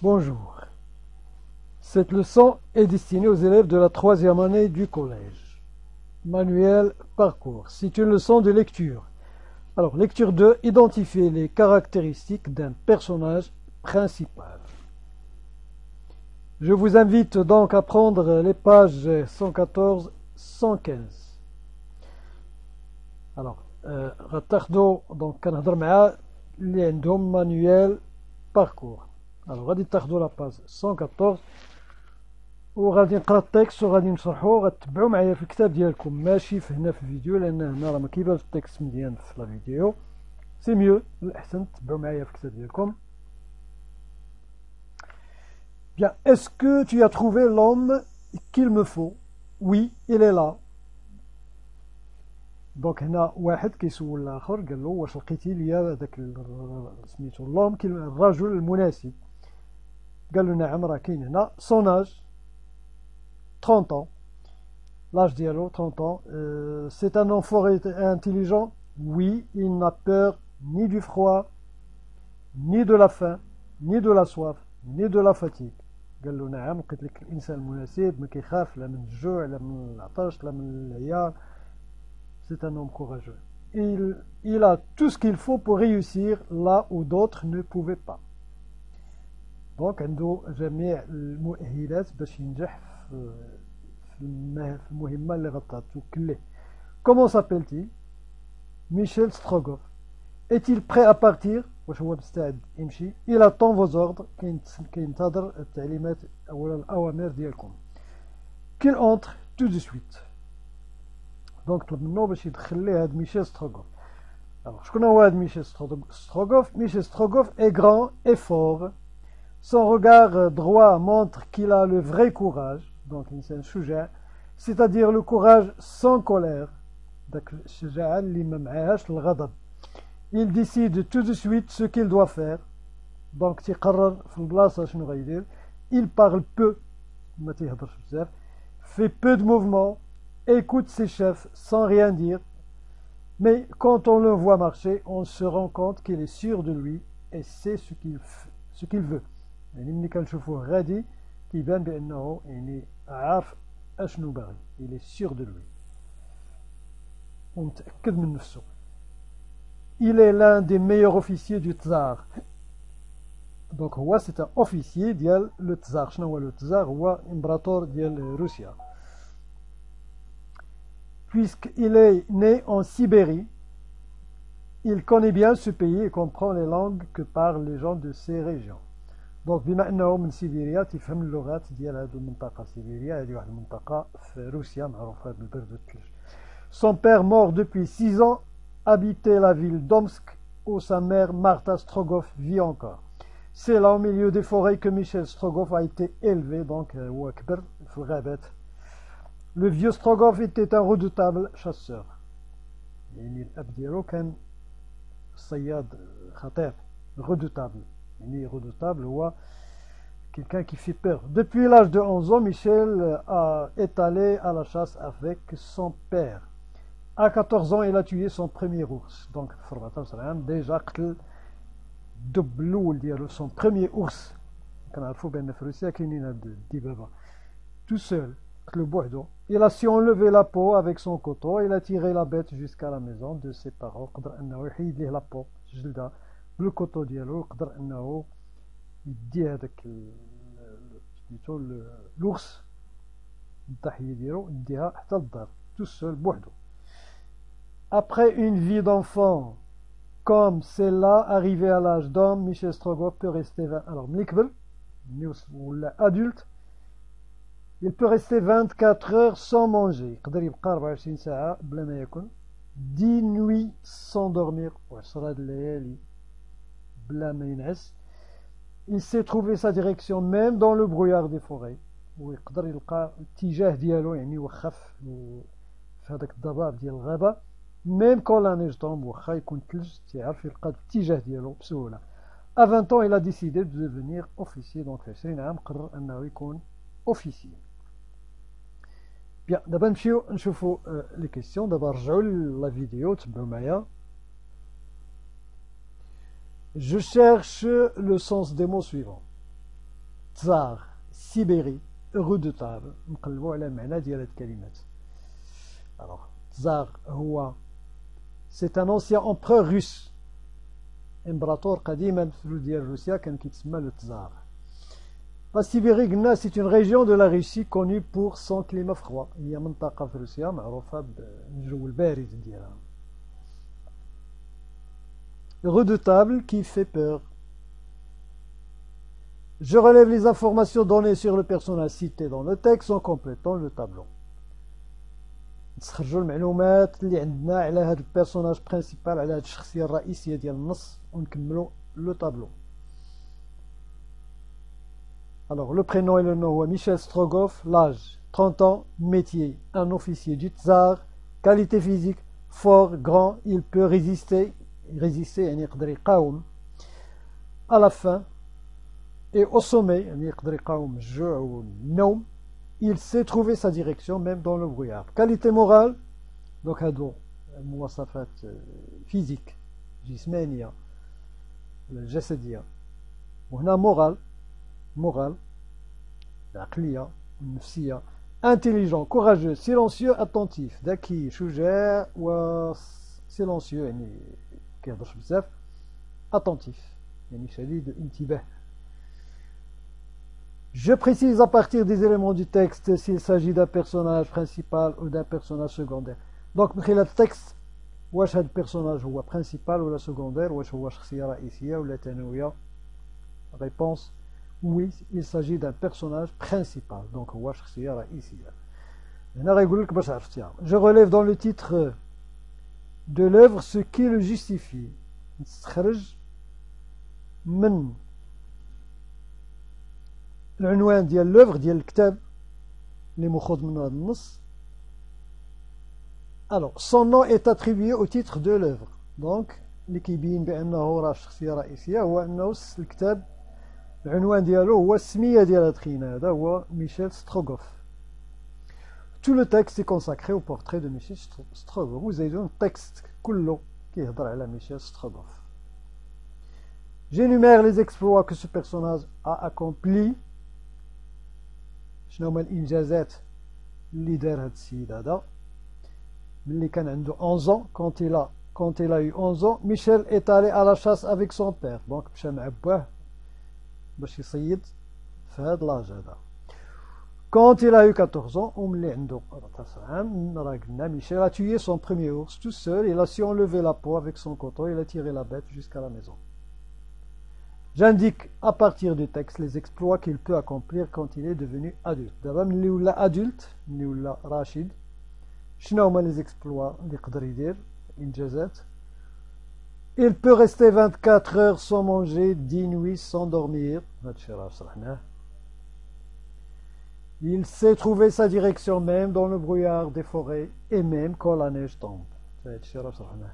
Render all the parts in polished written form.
Bonjour. Cette leçon est destinée aux élèves de la troisième année du collège. Manuel parcours. C'est une leçon de lecture. Alors, lecture 2, identifier les caractéristiques d'un personnage principal. Je vous invite donc à prendre les pages 114-115. Alors, غتاخدوا donc كنهضر مع اللي عندهم manuel parcours. Alors, غادي تاخدوا la page 114 وغادي نقرا التكست وغادي نشرحو غتبعوا معايا في الكتاب ديالكم ماشي في هنا في الفيديو لان هنا راه ما كيبانش التكست مزيان في لا فيديو سي ميو الاحسن تبعوا معايا في الكتاب ديالكم. Bien, est-ce que tu as trouvé l'homme qu'il me faut? Oui, il est là. دونك هنا واحد كيسول الاخر قال له واش لقيتي ليا هذاك سميتو لوم الرجل المناسب؟ قال له نعم راه كاين هنا. son âge 30 ans. L'âge dialogue 30 ans. C'est un enfant intelligent? Oui, il n'a peur ni du froid, ni de la faim, ni de la soif, ni de la fatigue. قال له نعم قلت لك الانسان المناسب ما كيخاف لا من الجوع لا من العطش لا من العيا. C'est un homme courageux. Il a tout ce qu'il faut pour réussir là où d'autres ne pouvaient pas. Donc عنده جميع المؤهلات باش ينجح في المهمة اللي غتعطيو كليه. Comment s'appelle-t-il? Michel Strogoff. Est-il prêt à partir? واش هو مستعد يمشي؟ Il attend vos ordres. كينتظر التعليمات أو الأوامر ديالكم. Qu'il entre tout de suite. دونك طلب منه باش يدخل ليه هاد ميشيل ستروغوف. Alors, شكون هو هاد ميشيل ستروغوف؟ ميشيل ستروغوف est grand et fort. Son regard droit montre qu'il a le vrai courage. Donc, الإنسان شجاع. C'est-à-dire le courage sans colère. داك الشجاعة اللي ما معاهاش الغضب. Il décide tout de suite ce qu'il doit faire. Donc, تيقرر في البلاصة شنو غيدير. Il parle peu. ما تيهضرش بزاف. Fait peu de mouvements. Écoute ses chefs sans rien dire. Mais quand on le voit marcher, on se rend compte qu'il est sûr de lui et sait ce qu'il veut. يعني ملي كنشوفوه غادي كيبان بأنه يعني عارف أشنو باغي. Il est sûr de lui. ومتأكد من نفسه. Il est l'un des meilleurs officiers du tsar. Donc هو c'est un officier ديال le tsar. شنو هو le tsar؟ هو إمبراطور ديال روسيا. Puisqu'il est né en Sibérie, il connaît bien ce pays et comprend les langues que parlent les gens de ces régions. Donc بما أنه من سيبيريا تفهم اللغات ديال هذه المنطقة. سيبيريا هذه واحد المنطقة في روسيا معروفة بالبرد والثلج. Son père mort depuis 6 ans habitait la ville d'Omsk où sa mère Marta Strogoff vit encore. C'est là au milieu des forêts que Michel Strogoff a été élevé. Donc هو كبر في الغابات. Le vieux Strogoff était un redoutable chasseur. يعني الأب ديالو كان صياد خطير. Redoutable. يعني redoutable هو quelqu'un qui fait peur. Depuis l'âge de 11 ans, Michel est allé à la chasse avec son père. À 14 ans, il a tué son premier ours. Donc, في 14 عام déjà قتل الدب الأول ديالو son premier ours. كنعرفوا بأن في روسيا كاينين هاد الدبابة. Tout seul. Il a su enlever la peau avec son couteau. Il a tiré la bête jusqu'à la maison de ses parents. قدر أنه يحيد ليه la peau جلدها بالكوتو ديالو. قدر أنه يدي هذاك سميتو l'ours الضحية ديالو يديها حتى للدار tout seul بوحدو. Après une vie d'enfant comme celle-là, arrivé à l'âge d'homme, Michel Strogoff peut rester. Alors ملي كبر ملي ولا adulte, il peut rester 24 heures sans manger. يقدر يبقى 24 ساعة بلا ما ياكل. 10 nuits sans dormir. 10 ليالي بلا ما ينعس. Il sait trouver sa direction même dans le brouillard des forêts. ويقدر يلقى الاتجاه ديالو يعني واخا في هذاك الضباب ديال الغابة. Même quand la neige tombe واخا يكون ثلج تيعرف يلقى الاتجاه ديالو بسهولة. À 20 ans, il a décidé de devenir officier. Donc في 20 عام قرر أنه يكون officier. Bien, d'abord نشوفوا les questions. d'abord نرجعوا la vidéo تبعوا معايا. Je cherche le sens des mots suivants. tsar, Sibérie, redoutable. نقلبوا على معنى ديال هاد الكلمات. Alors, tsar هو c'est un ancien empereur russe. امبراطور قديما في ديال روسيا كان كيتسمى le tsar. La Sibérie, c'est une région de la Russie connue pour son climat froid. Il y a منطقة في روسيا معروفة بالجو البارد ديالها. Redoutable qui fait peur. Je relève les informations données sur le personnage cité dans le texte en complétant le tableau. نستخرجوا المعلومات اللي عندنا على هذا البيرسوناج برينسيبال على هذه الشخصية الرئيسية ديال النص ونكملوا لو طابلو. Alors, le prénom et le nom, Michel Strogoff, l'âge, 30 ans, métier, un officier du tsar, qualité physique, fort, grand, il peut résister, يعني يقدر يقاوم. À la fin, et au sommet, يعني يقدر يقاوم الجوع والنوم, il sait trouver sa direction même dans le brouillard. Qualité morale, donc هادو مواصفات physique, جسمانية, الجسدية. وهنا moral, العقلية النفسية. Intelligent, courageux, silencieux, attentif. ذكي, شجاع و silencieux يعني كيهضرش بزاف. Attentif يعني شديد الانتباه. Je précise à partir des éléments du texte s'il s'agit d'un personnage principal ou d'un personnage secondaire. Donc من خلال التكست واش هذا البيرسوناج هو principal ولا secondaire, واش هو شخصية رئيسية ولا ثانوية. Réponse oui, il s'agit d'un personnage principal. Donc هو شخصية رئيسية. هنا غيقول لك باش عرفتيها. Je relève dans le titre de l'œuvre ce qui le justifie. نستخرج من العنوان ديال l'œuvre ديال الكتاب اللي مخوض منه هذا النص. Alors, son nom est attribué au titre de l'œuvre. Donc, اللي كيبين بأنه راه شخصية رئيسية هو أنه الكتاب العنوان ديالو هو السمية ديال هاد الخينا هذا هو ميشيل ستروغوف. Tout le texte est consacré au portrait de Michel Strogoff. وزيدون التكست كله كيهضر على ميشيل ستروغوف. J'énumère les exploits que ce personnage a accomplis. شنو هما الإنجازات اللي دار هاد السيد هذا ملي كان عنده 11 ans. Quand il a eu 11 ans, Michel est allé à la chasse avec son père. Donc مشى مع باه باش يصيد في هاد لاج هذا. Quand il a eu 14 ans, وملي عنده 14 عام راه قلنا Michel a tué son premier ours tout seul. Il a su enlever la peau avec son couteau. Il a tiré la bête jusqu'à la maison. J'indique à partir du texte les exploits qu'il peut accomplir quand il est devenu adulte. D'abord, ملي ولا adulte, ملي ولا راشد, شنو هما les exploits اللي يقدر يدير إنجازات. Il peut rester 24 heures sans manger, 10 nuits sans dormir. هادشي راه شرحناه. Il sait trouver sa direction même dans le brouillard des forêts et même quand la neige tombe. هادشي راه شرحناه.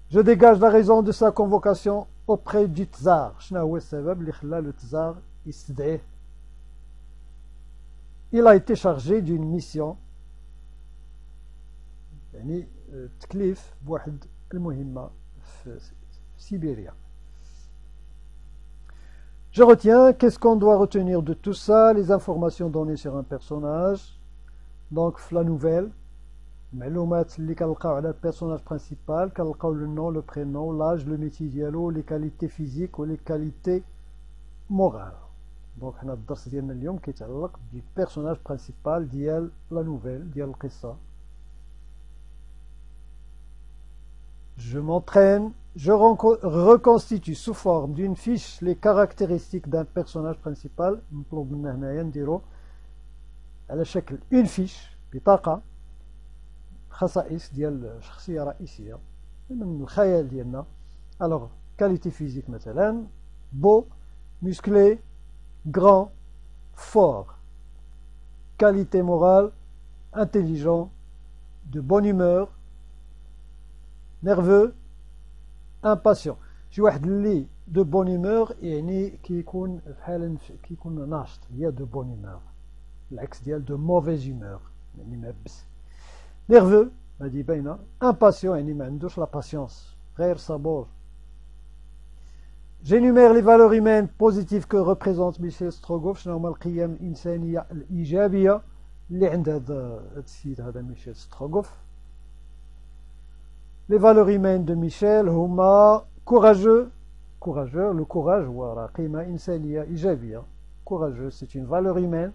Je dégage la raison de sa convocation auprès du tsar. شنو هو السبب اللي خلى le tsar يستدعيه. Il a été chargé d'une mission. يعني تكليف بواحد المهمة في سيبيريا. Je retiens, qu'est-ce qu'on doit retenir de tout ça, les informations données sur un personnage. Donc, la nouvelle, المعلومات اللي كنلقاو على البيرسوناج برينسيبال كنلقاو لو نون لو برينون لاج لو ميتي ديالو لي كاليتي فيزيك ولي كاليتي مورال. دونك حنا الدرس ديالنا اليوم كيتعلق بالبيرسوناج برينسيبال ديال لا نوفيل ديال القصة. Je m'entraîne, je reconstitue sous forme d'une fiche les caractéristiques d'un personnage principal. نطلب منا هنايا نديرو على شكل une fiche بطاقة خصائص ديال شخصية رئيسية من الخيال ديالنا. Alors, qualité physique مثلا, beau, musclé, grand, fort. Qualité morale, intelligent, de bonne humeur, nerveux, impatient. شي واحد اللي de bonne humeur يعني كيكون بحال كيكون ناشط, هي de bonne humeur. العكس ديال de mauvaise humeur يعني مهبس. Nerveux, هذه باينة. Impatient يعني ما عندوش لا باسيونس, غير صبور. J'énumère les valeurs humaines positives que représente Michel Strogoff. شنو هما القيم الإنسانية الإيجابية اللي عند هذا السيد هذا ميشيل ستروغوف. Les valeurs humaines de Michel هما courageux. Le courage هو راه قيمة إنسانية إيجابية. Courageux, c'est une valeur humaine.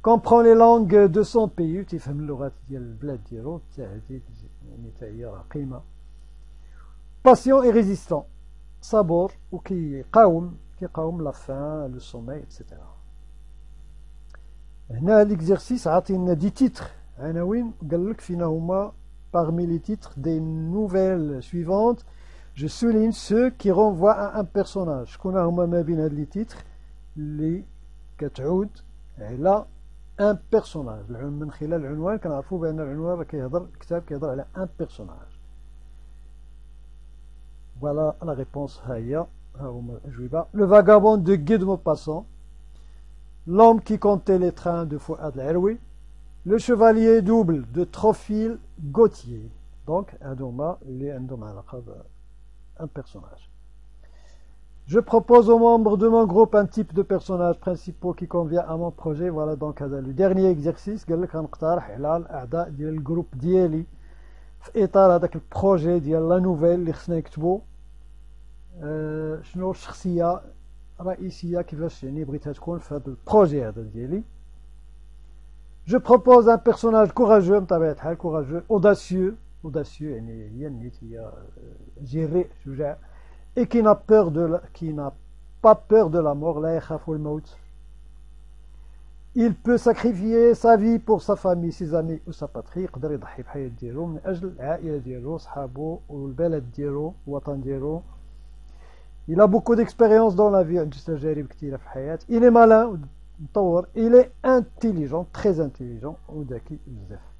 Comprend les langues de son pays. تفهم اللغات ديال البلاد ديالو. التعديد يعني حتى هي راه قيمة. Patient et résistant. صبور وكيقاوم la faim, le sommeil, etc. هنا l'exercice عطينا دي تيتر عناوين قال لك فينا هما parmi les titres des nouvelles suivantes. Je souligne ceux qui renvoient à un personnage. شكون هما ما بين هاد لي تيتر اللي كتعود على ان personnage. من خلال العنوان كنعرفوا بان العنوان راه كيهضر الكتاب كيهضر على ان personnage. Voilà la réponse. Le vagabond de Guy de Maupassant. L'homme qui comptait les trains de Fouad el-Aroui. Le chevalier double de Théophile Gautier. Donc, un personnage. Je propose aux membres de mon groupe un type de personnages principaux qui convient à mon projet. Voilà donc le dernier exercice. قال لك غنقترح على الأعضاء ديال الجروب ديالي في إطار هذاك البروجي ديال لا نوفيل اللي خصنا نكتبو. شنو الشخصية رئيسية كيفاش يعني بغيتها تكون في هذا البروجي هذا ديالي. Je propose un personnage courageux بطبيعة الحال audacieux يعني هي النيت هي جريء شجاع et qui n'a pas peur de la mort. لا يخاف الموت. Il peut sacrifier sa vie pour sa famille, ses amis ou sa patrie. يقدر يضحي بحياة ديالو من أجل العائلة ديالو صحابو والبلد ديالو الوطن ديالو. Il a beaucoup d'expérience dans la vie. عنده تجارب كثيرة في الحياة. Il est malin مطور. Il est intelligent, très intelligent وذكي بزاف.